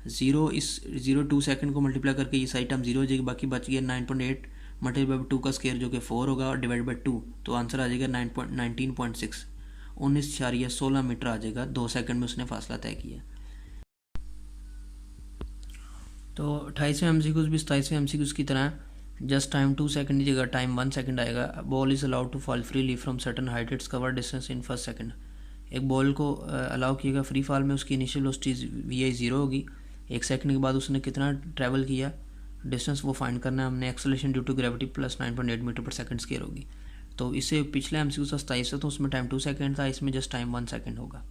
0 2 सेकंड को मल्टीप्लाई करके ये सारी टर्म 0 हो जाएगी, बाकी बच गया 9.8 मल्टीप्लाई बाई 2 का स्क्वायर जो कि 4 होगा, और डिवाइड बाई 2, तो आंसर आ जाएगा 19.6 19.16 मीटर आ जाएगा। 2 सेकंड में उसने फासला तय किया। तो 28वें एमसीक्यूज भी 27वें एमसीक्यूज की तरह, जस्ट टाइम 2 सेकंड की जगह टाइम 1 सेकंड आएगा। Ball is allowed to fall freely from certain height, its cover distance in first second. एक बॉल को अलाउ किएगा फ्री फॉल में, उसकी इनिशियल वेलोसिटी वी आई 0 होगी, 1 सेकंड के बाद उसने कितना ट्रैवल किया डिस्टेंस वो फाइंड करना है हमने। Acceleration due to gravity plus 9.8 metre पर सेकंड स्क्वायर होगी। तो इससे पिछले एमसीक्यू था 27 से, तो उसमें टाइम 2 सेकंड था, इसमें जस्ट टाइम 1 सेकंड होगा।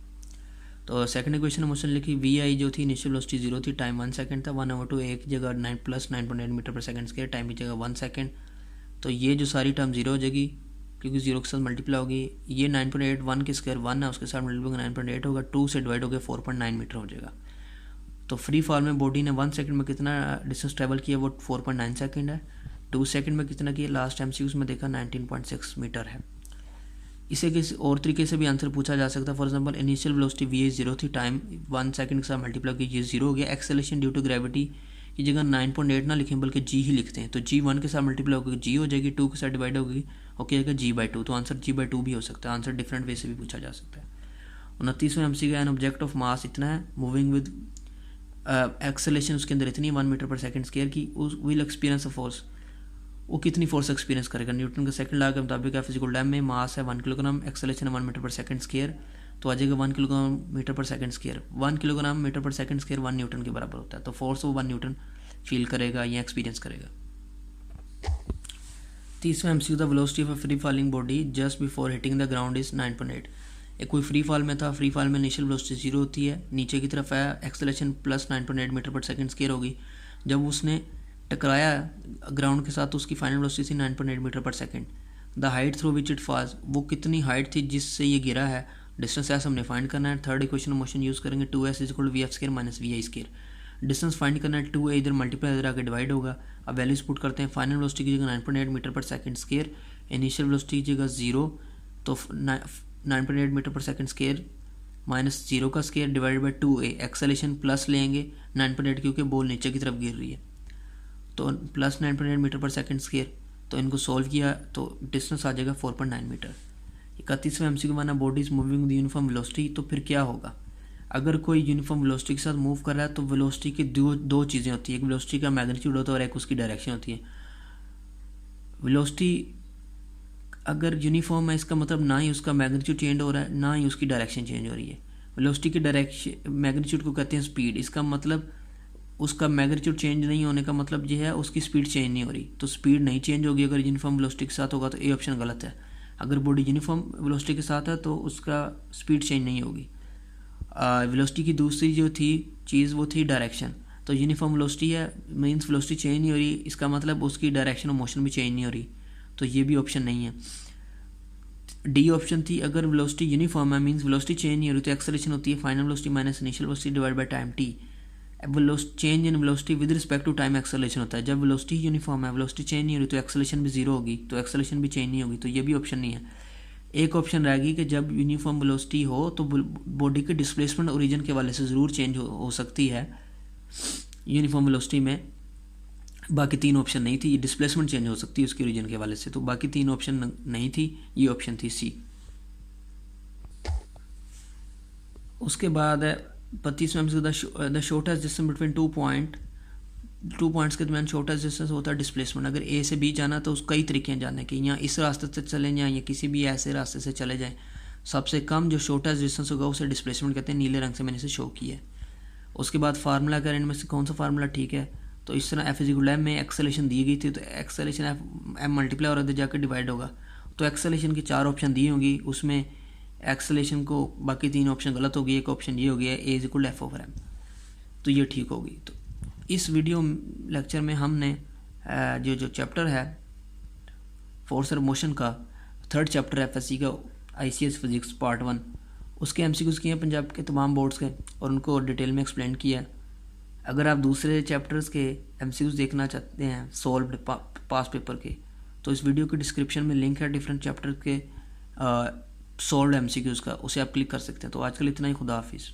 तो सेकंड इक्वेशन में मोशन लिखी, वी आई जो थी इनिशियल वेलोसिटी 0 थी, टाइम 1 सेकंड था, 1/2 एक जगह 9 प्लस 9.8 मीटर पर सेकंड स्क्वायर, टाइम की जगह 1 सेकंड। तो ये जो सारी टर्म 0 हो जाएगी क्योंकि 0 के साथ मल्टीप्लाई होगी। ये 9.8 1 के स्क्वायर 1 है, उसके साथ मल्टीप्लाई 9.8 होगा, 2 से डिवाइड हो गया 4.9 मीटर हो जाएगा। तो फ्री फॉल में बॉडी ने 1 सेकंड में कितना डिस्टेंस ट्रैवल किया वो 4.9 सेकंड है। 2 सेकंड में कितना किया लास्ट एमसीक्यूज में देखा 19.6 मीटर है। इसे किसी और तरीके से भी आंसर पूछा जा सकता है। For example initial velocity V I 0 थी, टाइम 1 सेकंड के साथ मल्टीप्लाई कीजिए 0 हो गया। एक्सेलरेशन ड्यू टू ग्रेविटी की जगह 9.8 ना लिखें बल्कि जी ही लिखते हैं, तो जी 1 के साथ मल्टीप्लाई होगी जी हो जाएगी, 2 के साथ डिवाइड होगी ओके जाएगा g/2, तो आंसर g/2 भी हो सकता है। आंसर डिफरेंट वे से भी पूछा जा सकता है। 29वें MCQ an object of mass इतना है मूविंग विद एक्सेलरेशन उसके अंदर इतनी 1 मीटर पर सेकंड स्क्वायर की, उस विल एक्सपीरियंस अ फोर्स, वो कितनी फोर्स एक्सपीरियंस करेगा। न्यूटन का सेकंड लॉ के मुताबिक फिजिकल डैम में मास है 1 किलोग्राम, एक्सेलरेशन है 1 मीटर पर सेकंड स्क्वायर, तो आ जाएगा 1 किलोग्राम मीटर पर सेकंड स्क्वायर। 1 किलोग्राम मीटर पर सेकंड स्क्वायर 1 न्यूटन के बराबर होता है, तो फोर्स वो 1 न्यूटन फील करेगा या एक्सपीरियंस करेगा। 30वां MCQ the velocity of a free falling body just before hitting the ground is 9.8। एक कोई फ्री फॉल में था, फ्री फॉल में इनिशियल वेलोसिटी 0 होती है, नीचे की तरफ है, एक्सेलरेशन प्लस 9.8 मीटर पर सेकंड स्क्वायर होगी। जब उसने टकराया ग्राउंड के साथ तो उसकी फाइनल वेलोसिटी थी 9.8 मीटर पर second. The height through which it falls, वो कितनी हाइट थी जिससे ये गिरा है, डिस्टेंस एस हमने फाइंड करना है। थर्ड इक्वेशन मोशन यूज़ करेंगे 2s is equal to V F square minus V I square. Distance find करना है, 2a इधर मल्टीप्लाई इधर आके डिवाइड होगा। अब वैल्यूज पुट करते हैं, फाइनल वेलोसिटी की जगह 9.8 मीटर पर सेकंड स्क्वायर, इनिशियल वेलोसिटी की जगह 0, तो 9.8 मीटर पर सेकंड स्क्वायर माइनस 0 का square divide by 2a। Acceleration plus लेंगे 9.8 क्योंकि बॉल नीचे की तरफ गिर रही है, तो प्लस 9.8 मीटर पर सेकंड स्क्वायर, तो इनको सॉल्व किया तो डिस्टेंस आ जाएगा 4.9 मीटर। 31वां MCQ माना body is moving with uniform velocity, तो फिर क्या होगा? अगर कोई यूनिफॉर्म वेलोसिटी के साथ मूव कर रहा है तो वेलोसिटी की दो चीज़ें होती हैं, एक वेलोसिटी का मैग्नीट्यूड होता है और एक उसकी डायरेक्शन होती है। वेलोसिटी अगर यूनिफॉर्म है इसका मतलब ना ही उसका मैग्नीट्यूड चेंज हो रहा है ना ही उसकी डायरेक्शन चेंज हो रही है। वेलोसिटी की डायरेक्शन मैग्नीट्यूड को कहते हैं स्पीड, इसका मतलब उसका मैग्नीट्यूड चेंज नहीं होने का मतलब ये है उसकी स्पीड चेंज नहीं हो रही, तो स्पीड नहीं चेंज होगी अगर यूनिफॉर्म वेलोसिटी के साथ होगा, तो ए ऑप्शन गलत है। अगर बॉडी यूनिफॉर्म वेलोसिटी के साथ है तो उसका स्पीड चेंज नहीं होगी। वेलोसिटी की दूसरी जो थी चीज़ वो थी डायरेक्शन, तो यूनिफॉर्म वेलोसिटी है मींस वेलोसिटी चेंज नहीं हो रही, इसका मतलब उसकी डायरेक्शन और मोशन भी चेंज नहीं हो रही, तो ये भी ऑप्शन नहीं है। डी ऑप्शन थी अगर वेलोसिटी यूनिफॉर्म है मींस वेलोसिटी चेंज नहीं हो रही तो एक्सेलरेशन होती है final velocity minus initial velocity divide by time T. Change in velocity with respect to time acceleration होता है। जब वेलोसिटी यूनिफॉर्म है वेलोसिटी चेंज नहीं हो रही तो एक्सेलरेशन भी जीरो होगी, तो एक्सेलरेशन भी चेंज नहीं होगी, तो ये भी ऑप्शन नहीं है। एक ऑप्शन रहेगी कि जब यूनिफॉर्म वेलोसिटी हो तो बॉडी के डिस्प्लेसमेंट ओरिजिन के वाले से ज़रूर चेंज हो सकती है यूनिफॉर्म वेलोसिटी में। बाकी तीन ऑप्शन नहीं थी, डिस्प्लेसमेंट चेंज हो सकती है उसके ओरिजिन के वाले से, तो बाकी तीन ऑप्शन नहीं थी, ये ऑप्शन थी सी। उसके बाद है 32वां MCQ the shortest distance between two points के दरमियान शॉर्टेस्ट डिस्टेंस होता है डिस्प्लेसमेंट। अगर ए से बी जाना तो उसको कई तरीके हैं जाने के, या इस रास्ते से चले जाएँ या किसी भी ऐसे रास्ते से चले जाएँ, सबसे कम जो शॉर्टेस्ट डिस्टेंस होगा उसे डिस्प्लेसमेंट कहते हैं, नीले रंग से मैंने इसे शो किया है। उसके बाद फार्मूला अगर इनमें से कौन सा फार्मूला ठीक है, तो इस तरह F=m में एक्सेलरेशन दी गई थी तो एक्सेलरेशन m मल्टीप्लाई और अंदर जाकर डिवाइड होगा, तो एक्सेलरेशन की 4 ऑप्शन दी होंगी, उसमें एक्सेलरेशन को बाकी 3 ऑप्शन गलत होगी, एक ऑप्शन ये हो गया A=F/m, तो ये ठीक होगी। तो इस वीडियो लेक्चर में हमने जो चैप्टर है फोर्स और मोशन का 3rd चैप्टर FSC का ICS फिजिक्स पार्ट 1 उसके MCQs किए हैं पंजाब के तमाम बोर्ड्स के और उनको डिटेल में एक्सप्लेन किया है। अगर आप दूसरे चैप्टर्स के MCQs देखना चाहते हैं सॉल्व्ड पास पेपर के, तो इस वीडियो के डिस्क्रिप्शन में लिंक है डिफरेंट चैप्टर के सॉल्व्ड MCQs का, उसे आप क्लिक कर सकते हैं। तो आजकल इतना ही, खुदा हाफिज़।